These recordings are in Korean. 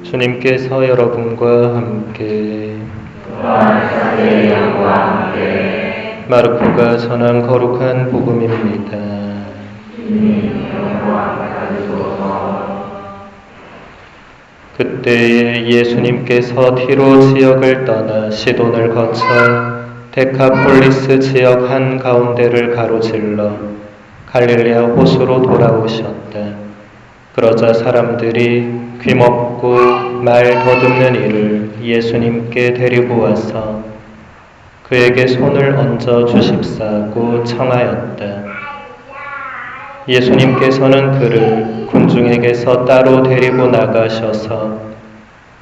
주님께서 여러분과 함께 마르코가 전한 거룩한 복음입니다. 그때에 예수님께서 티로 지역을 떠나 시돈을 거쳐 데카폴리스 지역 한 가운데를 가로질러 갈릴레아 호수로 돌아오셨다. 그러자 사람들이 귀먹고 말 더듬는 이를 예수님께 데리고 와서 그에게 손을 얹어 주십사고 청하였다. 예수님께서는 그를 군중에게서 따로 데리고 나가셔서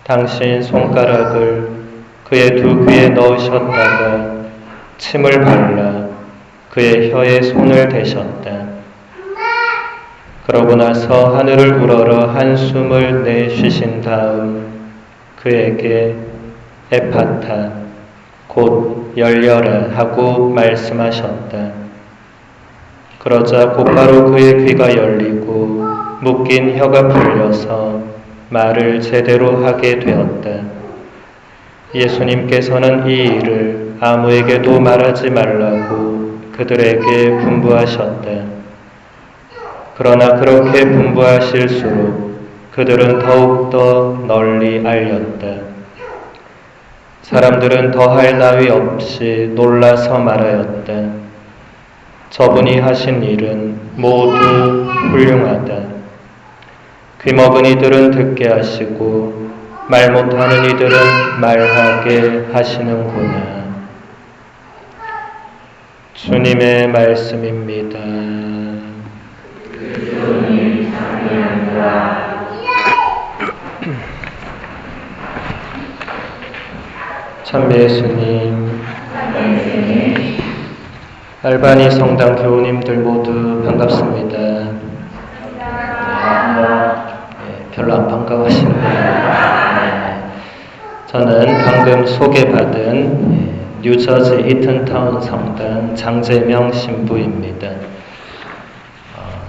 당신 손가락을 그의 두 귀에 넣으셨다가 침을 발라 그의 혀에 손을 대셨다. 그러고 나서 하늘을 우러러 한숨을 내쉬신 다음 그에게 에파타 곧 열려라 하고 말씀하셨다. 그러자 곧바로 그의 귀가 열리고 묶인 혀가 풀려서 말을 제대로 하게 되었다. 예수님께서는 이 일을 아무에게도 말하지 말라고 그들에게 분부하셨다. 그러나 그렇게 분부하실수록 그들은 더욱더 널리 알렸다. 사람들은 더할 나위 없이 놀라서 말하였다. 저분이 하신 일은 모두 훌륭하다. 귀먹은 이들은 듣게 하시고 말 못하는 이들은 말하게 하시는구나. 주님의 말씀입니다. 참배 예수님, 알바니 성당 교우님들 모두 반갑습니다. 별로 안 반가워하시네요. 저는 방금 소개받은 뉴저지 이튼타운 성당 장재명 신부입니다.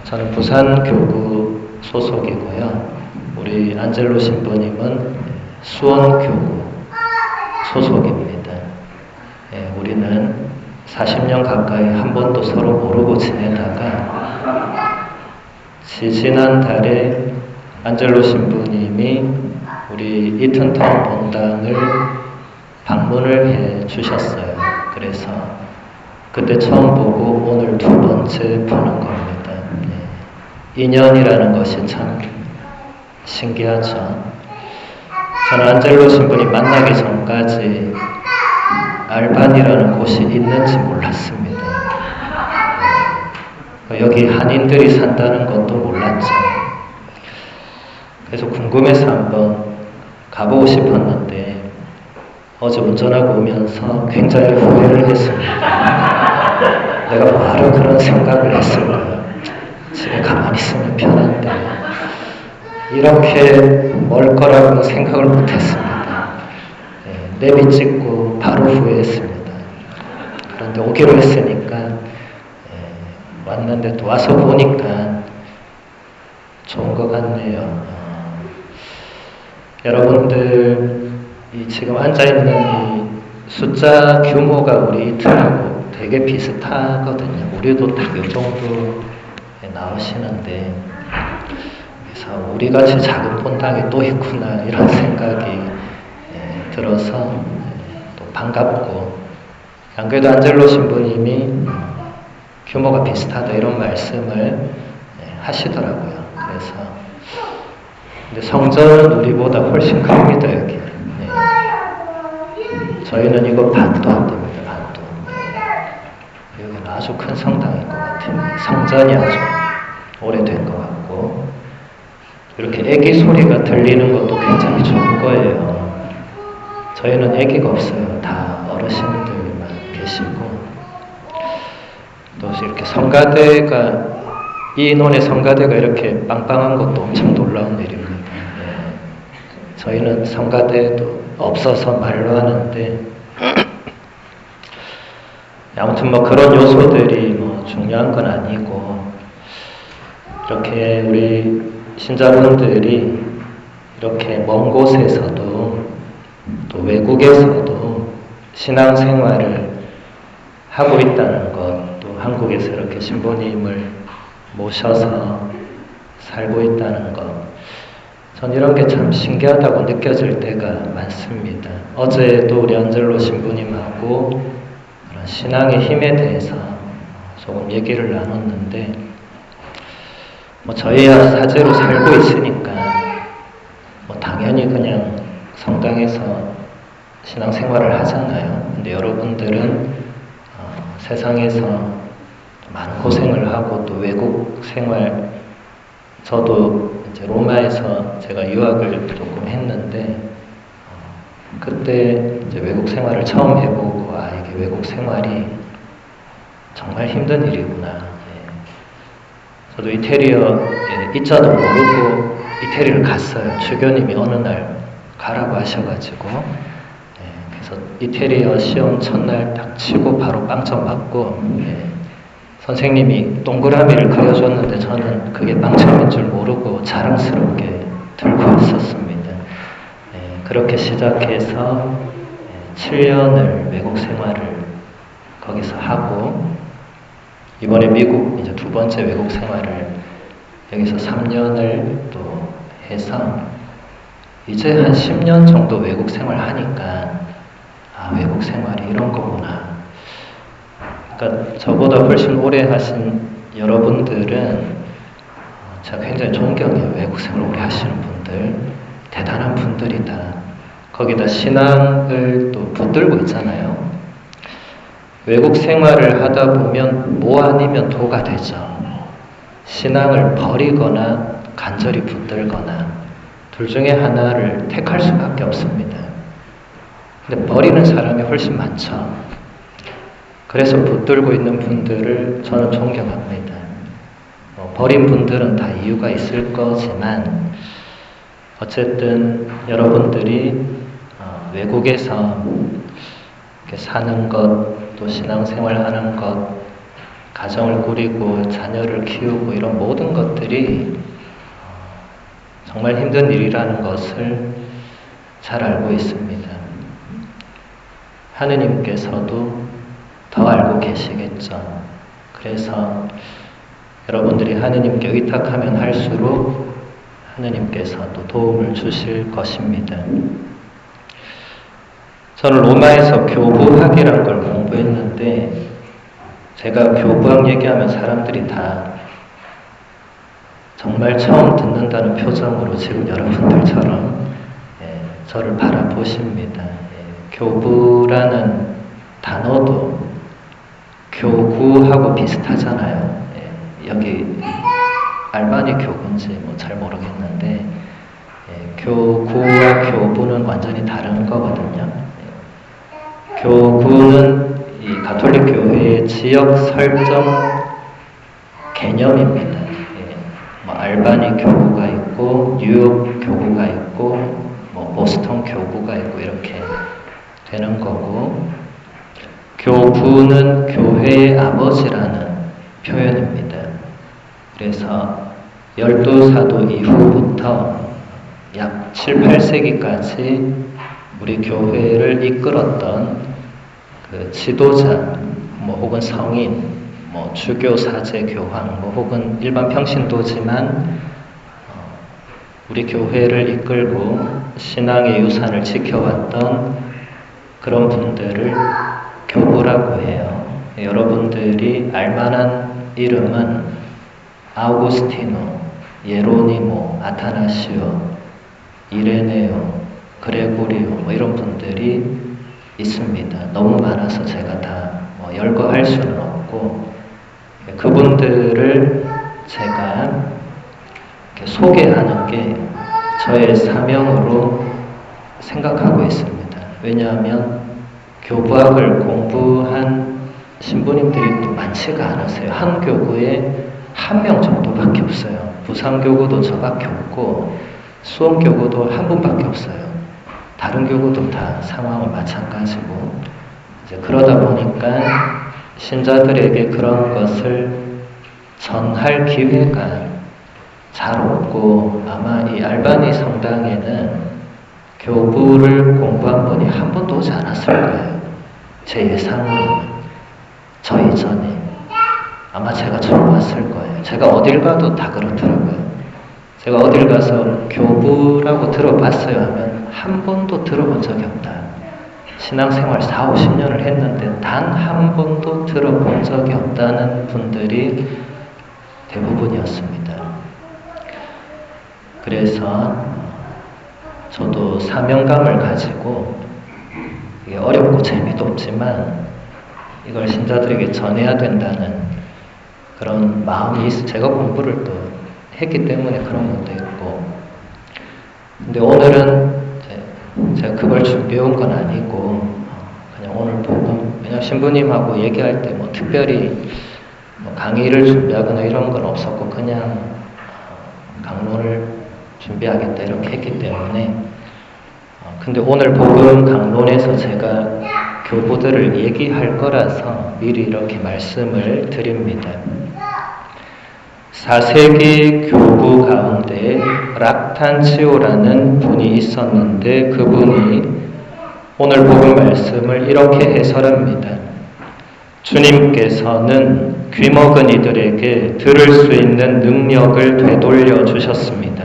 저는 부산교구 소속이고요. 우리 안젤로 신부님은 수원교구 소속입니다. 우리는 40년 가까이 한 번도 서로 모르고 지내다가 지난달에 안젤로 신부님이 우리 이튼타운 본당을 방문을 해 주셨어요. 그래서 그때 처음 보고 오늘 두 번째 보는 겁니다. 인연이라는 것이 참 신기하죠. 저는 안젤로 신부님 만나기 전까지 알반이라는 곳이 있는지 몰랐습니다. 여기 한인들이 산다는 것도 몰랐죠. 그래서 궁금해서 한번 가보고 싶었는데 어제 운전하고 오면서 굉장히 후회를 했습니다. 내가 바로 그런 생각을 했을까? 집에 가만히 있으면 편한데 이렇게 멀 거라고는 생각을 못했습니다. 내비 찍고 바로 후회했습니다. 그런데 오기로 했으니까 왔는데 또 와서 보니까 좋은 것 같네요. 여러분들 지금 앉아있는 이 숫자 규모가 우리 이틀하고 되게 비슷하거든요. 우리도 딱 이 정도 나오시는데 그래서 우리같이 작은 본당이 또 있구나 이런 생각이 들어서 또 반갑고, 안 그래도 안젤로 신부님이 규모가 비슷하다 이런 말씀을 하시더라고요. 그래서 근데 성전은 우리보다 훨씬 큽니다. 여기 저희는 이거 반도 안 됩니다. 반도. 여기는 아주 큰 성당인 것 같아요. 성전이 아주 오래된 것 같고, 이렇게 애기 소리가 들리는 것도 굉장히 좋은 거예요. 저희는 애기가 없어요. 다 어르신들만 계시고. 또 이렇게 성가대가 이 인원의 성가대가 이렇게 빵빵한 것도 엄청 놀라운 일입니다. 저희는 성가대도 없어서 말로 하는데 아무튼 뭐 그런 요소들이 뭐 중요한 건 아니고 이렇게 우리 신자분들이 이렇게 먼 곳에서도 또 외국에서도 신앙생활을 하고 있다는 것, 또 한국에서 이렇게 신부님을 모셔서 살고 있다는 것, 전 이런 게 참 신기하다고 느껴질 때가 많습니다. 어제도 우리 안젤로 신부님하고 그런 신앙의 힘에 대해서 조금 얘기를 나눴는데, 뭐 저희야 사제로 살고 있으니까 뭐 당연히 그냥 성당에서 신앙생활을 하잖아요. 근데 여러분들은 세상에서 많은 고생을 하고 또 외국 생활, 저도 이제 로마에서 제가 유학을 조금 했는데 그때 이제 외국 생활을 처음 해보고 이게 외국 생활이 정말 힘든 일이구나. 저도 이태리어 이자도 모르고 이태리를 갔어요. 주교님이 어느 날 가라고 하셔가지고 그래서 이태리어 시험 첫날 딱 치고 바로 빵점 맞고 선생님이 동그라미를 그려줬는데 저는 그게 빵점인 줄 모르고 자랑스럽게 들고 있었습니다. 그렇게 시작해서 7년을 외국 생활을 거기서 하고 이번에 미국 이제 두 번째 외국 생활을 여기서 3년을 또 해서 이제 한 10년 정도 외국 생활 하니까 외국 생활이 이런 거구나. 그러니까 저보다 훨씬 오래 하신 여러분들은 제가 굉장히 존경해요. 외국 생활 오래 하시는 분들 대단한 분들이다. 거기다 신앙을 또 붙들고 있잖아요. 외국 생활을 하다 보면 뭐 아니면 도가 되죠. 신앙을 버리거나 간절히 붙들거나 둘 중에 하나를 택할 수밖에 없습니다. 근데 버리는 사람이 훨씬 많죠. 그래서 붙들고 있는 분들을 저는 존경합니다. 버린 분들은 다 이유가 있을 거지만 어쨌든 여러분들이 외국에서 이렇게 사는 것, 또 신앙생활 하는 것, 가정을 꾸리고 자녀를 키우고 이런 모든 것들이 정말 힘든 일이라는 것을 잘 알고 있습니다. 하느님께서도 더 알고 계시겠죠. 그래서 여러분들이 하느님께 의탁하면 할수록 하느님께서도 도움을 주실 것입니다. 저는 로마에서 교부학이라는 걸 공부했는데 제가 교부학 얘기하면 사람들이 다 정말 처음 듣는다는 표정으로 지금 여러분들처럼 저를 바라보십니다. 교부라는 단어도 교구하고 비슷하잖아요. 여기 알바니 교구인지 뭐 잘 모르겠는데 교구와 교부는 완전히 다른 거거든요. 교구는 이 가톨릭 교회의 지역 설정 개념입니다. 뭐 알바니 교구가 있고 뉴욕 교구가 있고 뭐 보스턴 교구가 있고 이렇게 되는 거고, 교부는 교회의 아버지라는 표현입니다. 그래서 열두 사도 이후부터 약 7, 8세기까지 우리 교회를 이끌었던 그 지도자, 뭐 혹은 성인, 뭐 주교, 사제, 교황, 뭐 혹은 일반 평신도지만 우리 교회를 이끌고 신앙의 유산을 지켜왔던 그런 분들을 교부라고 해요. 여러분들이 알만한 이름은 아우구스티노, 예로니모, 아타나시오, 이레네오, 그레고리오 뭐 이런 분들이 있습니다. 너무 많아서 제가 다 뭐 열거할 수는 없고 그분들을 제가 이렇게 소개하는 게 저의 사명으로 생각하고 있습니다. 왜냐하면 교부학을 공부한 신부님들이 또 많지가 않으세요. 한 교구에 한 명 정도밖에 없어요. 부산교구도 저밖에 없고 수원교구도 한 분밖에 없어요. 다른 교구도 다 상황은 마찬가지고 이제 그러다 보니까 신자들에게 그런 것을 전할 기회가 잘 없고 아마 이 알바니 성당에는 교부를 공부한 분이 한 번도 오지 않았을 거예요. 제 예상으로는 저희 전에 아마 제가 처음 왔을 거예요. 제가 어딜 가도 다 그렇더라고요. 제가 어딜 가서 교부라고 들어봤어요 하면 한 번도 들어본 적이 없다. 신앙생활 4, 50년을 했는데 단 한 번도 들어본 적이 없다는 분들이 대부분이었습니다. 그래서 저도 사명감을 가지고 이게 어렵고 재미도 없지만 이걸 신자들에게 전해야 된다는 그런 마음이 있어. 제가 공부를 또 했기 때문에 그런 것도 있고. 근데 오늘은 제가 그걸 준비해온 건 아니고 그냥 오늘 보고 왜냐면 신부님하고 얘기할 때 뭐 특별히 뭐 강의를 준비하거나 이런 건 없었고 그냥 강론을 준비하겠다 이렇게 했기 때문에 근데 오늘 복음 강론에서 제가 교부들을 얘기할 거라서 미리 이렇게 말씀을 드립니다. 4세기 교부 가운데 락탄치오라는 분이 있었는데 그분이 오늘 복음 말씀을 이렇게 해설합니다. 주님께서는 귀먹은 이들에게 들을 수 있는 능력을 되돌려 주셨습니다.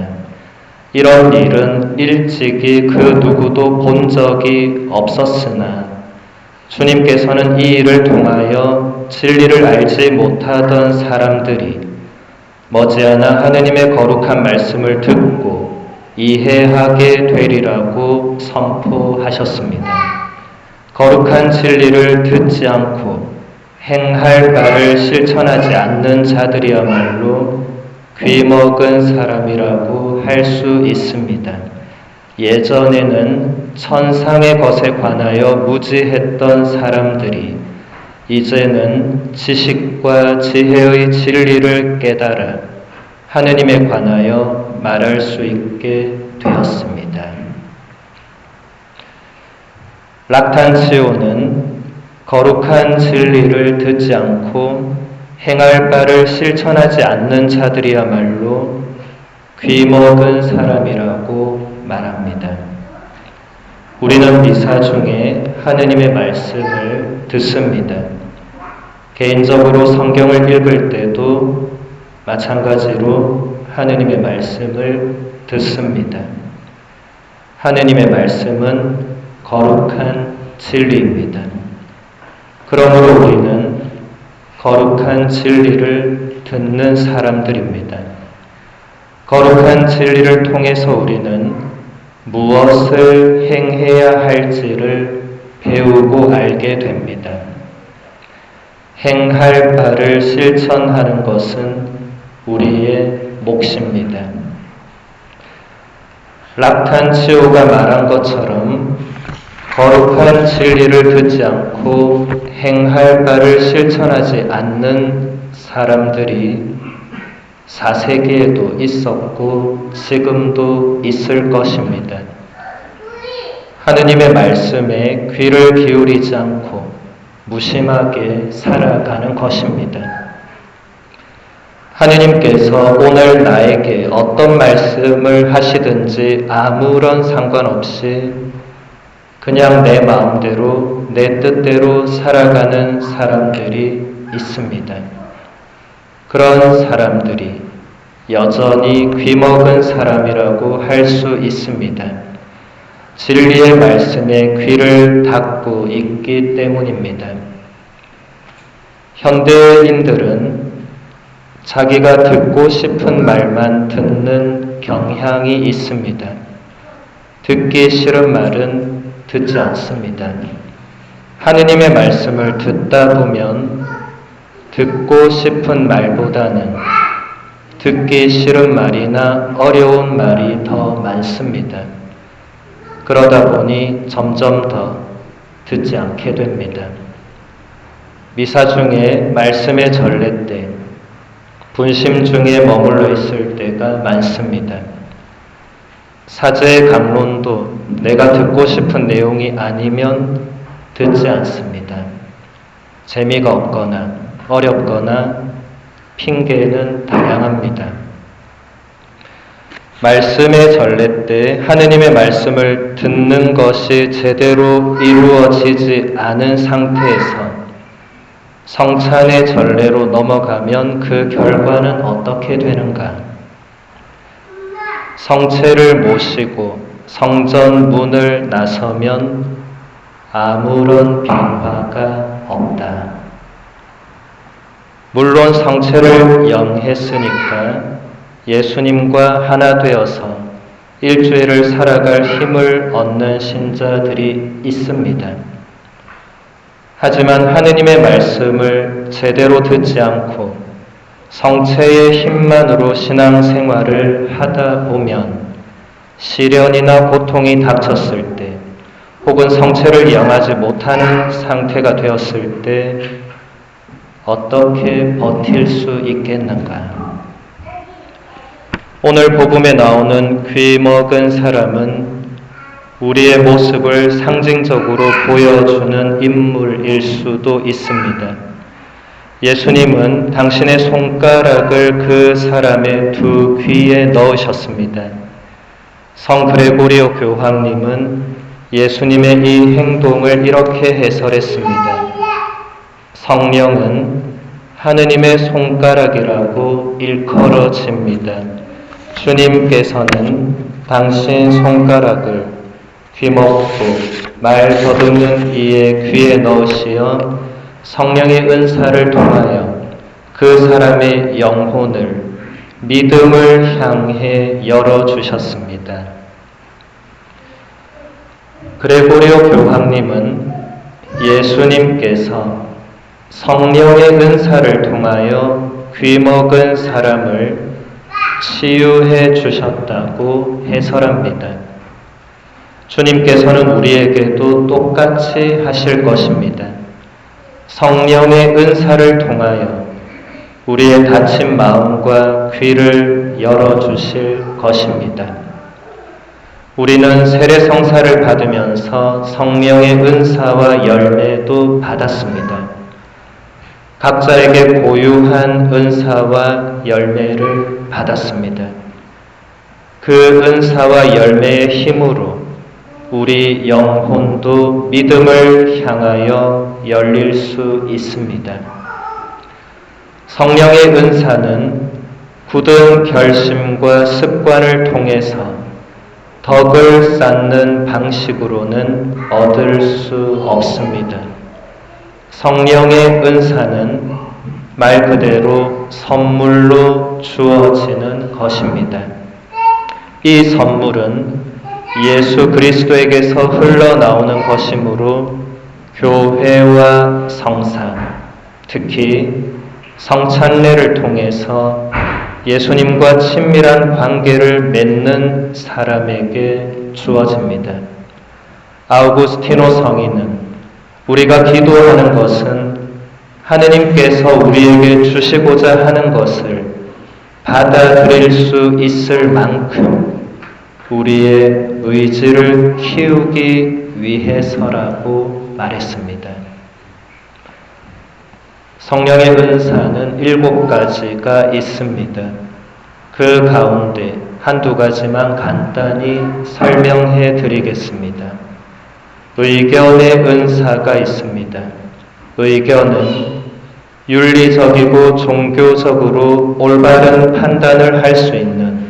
이런 일은 일찍이 그 누구도 본 적이 없었으나 주님께서는 이 일을 통하여 진리를 알지 못하던 사람들이 머지않아 하느님의 거룩한 말씀을 듣고 이해하게 되리라고 선포하셨습니다. 거룩한 진리를 듣지 않고 행할 바를 실천하지 않는 자들이야말로 귀먹은 사람이라고 할 수 있습니다. 예전에는 천상의 것에 관하여 무지했던 사람들이 이제는 지식과 지혜의 진리를 깨달아 하느님에 관하여 말할 수 있게 되었습니다. 락탄치오는 거룩한 진리를 듣지 않고 행할 바를 실천하지 않는 자들이야말로 귀먹은 사람이라고 말합니다. 우리는 미사 중에 하느님의 말씀을 듣습니다. 개인적으로 성경을 읽을 때도 마찬가지로 하느님의 말씀을 듣습니다. 하느님의 말씀은 거룩한 진리입니다. 그러므로 우리는 거룩한 진리를 듣는 사람들입니다. 거룩한 진리를 통해서 우리는 무엇을 행해야 할지를 배우고 알게 됩니다. 행할 바를 실천하는 것은 우리의 몫입니다. 락탄치오가 말한 것처럼 거룩한 진리를 듣지 않고 행할 바를 실천하지 않는 사람들이 4세기에도 있었고 지금도 있을 것입니다. 하느님의 말씀에 귀를 기울이지 않고 무심하게 살아가는 것입니다. 하느님께서 오늘 나에게 어떤 말씀을 하시든지 아무런 상관없이 그냥 내 마음대로 내 뜻대로 살아가는 사람들이 있습니다. 그런 사람들이 여전히 귀먹은 사람이라고 할 수 있습니다. 진리의 말씀에 귀를 닫고 있기 때문입니다. 현대인들은 자기가 듣고 싶은 말만 듣는 경향이 있습니다. 듣기 싫은 말은 듣지 않습니다. 하느님의 말씀을 듣다 보면 듣고 싶은 말보다는 듣기 싫은 말이나 어려운 말이 더 많습니다. 그러다 보니 점점 더 듣지 않게 됩니다. 미사 중에 말씀의 전례 때, 분심 중에 머물러 있을 때가 많습니다. 사제의 강론도 내가 듣고 싶은 내용이 아니면 듣지 않습니다. 재미가 없거나 어렵거나 핑계는 다양합니다. 말씀의 전례 때 하느님의 말씀을 듣는 것이 제대로 이루어지지 않은 상태에서 성찬의 전례로 넘어가면 그 결과는 어떻게 되는가? 성체를 모시고 성전 문을 나서면 아무런 변화가 없다. 물론 성체를 영했으니까 예수님과 하나 되어서 일주일을 살아갈 힘을 얻는 신자들이 있습니다. 하지만 하느님의 말씀을 제대로 듣지 않고 성체의 힘만으로 신앙생활을 하다 보면 시련이나 고통이 닥쳤을 때 혹은 성체를 영하지 못하는 상태가 되었을 때 어떻게 버틸 수 있겠는가? 오늘 복음에 나오는 귀 먹은 사람은 우리의 모습을 상징적으로 보여주는 인물일 수도 있습니다. 예수님은 당신의 손가락을 그 사람의 두 귀에 넣으셨습니다. 성 그레고리오 교황님은 예수님의 이 행동을 이렇게 해설했습니다. 성령은 하느님의 손가락이라고 일컬어집니다. 주님께서는 당신 손가락을 귀먹고 말 더듬는 이의 귀에 넣으시어 성령의 은사를 통하여 그 사람의 영혼을 믿음을 향해 열어주셨습니다. 그레고리오 교황님은 예수님께서 성령의 은사를 통하여 귀먹은 사람을 치유해 주셨다고 해설합니다. 주님께서는 우리에게도 똑같이 하실 것입니다. 성령의 은사를 통하여 우리의 닫힌 마음과 귀를 열어주실 것입니다. 우리는 세례성사를 받으면서 성령의 은사와 열매도 받았습니다. 각자에게 고유한 은사와 열매를 받았습니다. 그 은사와 열매의 힘으로 우리 영혼도 믿음을 향하여 열릴 수 있습니다. 성령의 은사는 굳은 결심과 습관을 통해서 덕을 쌓는 방식으로는 얻을 수 없습니다. 성령의 은사는 말 그대로 선물로 주어지는 것입니다. 이 선물은 예수 그리스도에게서 흘러나오는 것이므로 교회와 성사, 특히 성찬례를 통해서 예수님과 친밀한 관계를 맺는 사람에게 주어집니다. 아우구스티노 성인은 우리가 기도하는 것은 하느님께서 우리에게 주시고자 하는 것을 받아들일 수 있을 만큼 우리의 의지를 키우기 위해서라고 말했습니다. 성령의 은사는 7가지가 있습니다. 그 가운데 한두 가지만 간단히 설명해 드리겠습니다. 의견의 은사가 있습니다. 의견은 윤리적이고 종교적으로 올바른 판단을 할 수 있는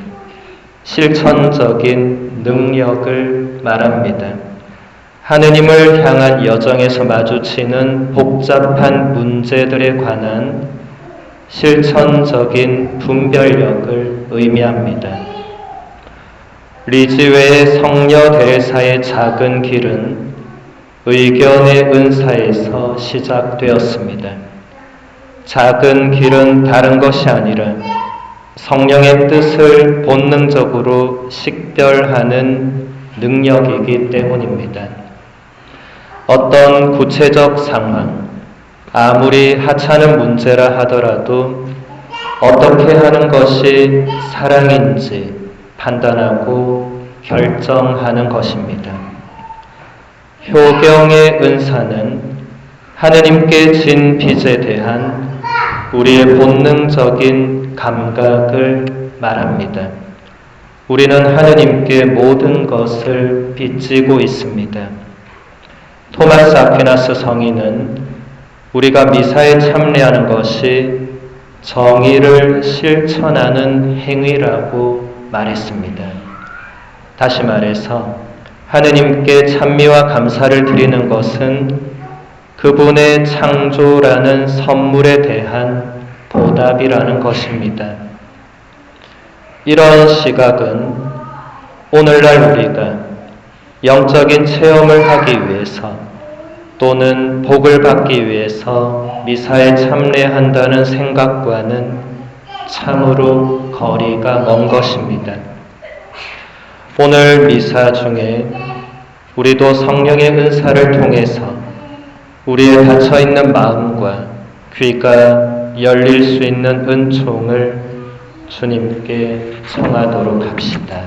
실천적인 능력을 말합니다. 하느님을 향한 여정에서 마주치는 복잡한 문제들에 관한 실천적인 분별력을 의미합니다. 리즈웨의 성녀 데레사의 작은 길은 의견의 은사에서 시작되었습니다. 작은 길은 다른 것이 아니라 성령의 뜻을 본능적으로 식별하는 능력이기 때문입니다. 어떤 구체적 상황, 아무리 하찮은 문제라 하더라도 어떻게 하는 것이 사랑인지 판단하고 결정하는 것입니다. 효경의 은사는 하느님께 진 빚에 대한 우리의 본능적인 감각을 말합니다. 우리는 하느님께 모든 것을 빚지고 있습니다. 토마스 아퀴나스 성인은 우리가 미사에 참여하는 것이 정의를 실천하는 행위라고 말했습니다. 다시 말해서 하느님께 찬미와 감사를 드리는 것은 그분의 창조라는 선물에 대한 보답이라는 것입니다. 이런 시각은 오늘날 우리가 영적인 체험을 하기 위해서 또는 복을 받기 위해서 미사에 참여한다는 생각과는 참으로 거리가 먼 것입니다. 오늘 미사 중에 우리도 성령의 은사를 통해서 우리의 닫혀있는 마음과 귀가 열릴 수 있는 은총을 주님께 청하도록 합시다.